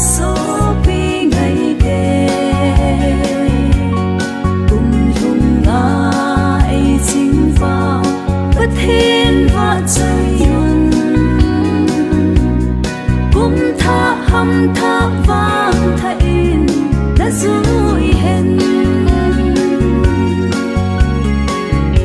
số pi ngày kề cùng dùng ngài chính vào bất thiên và chơi yun cùng tha hâm tha và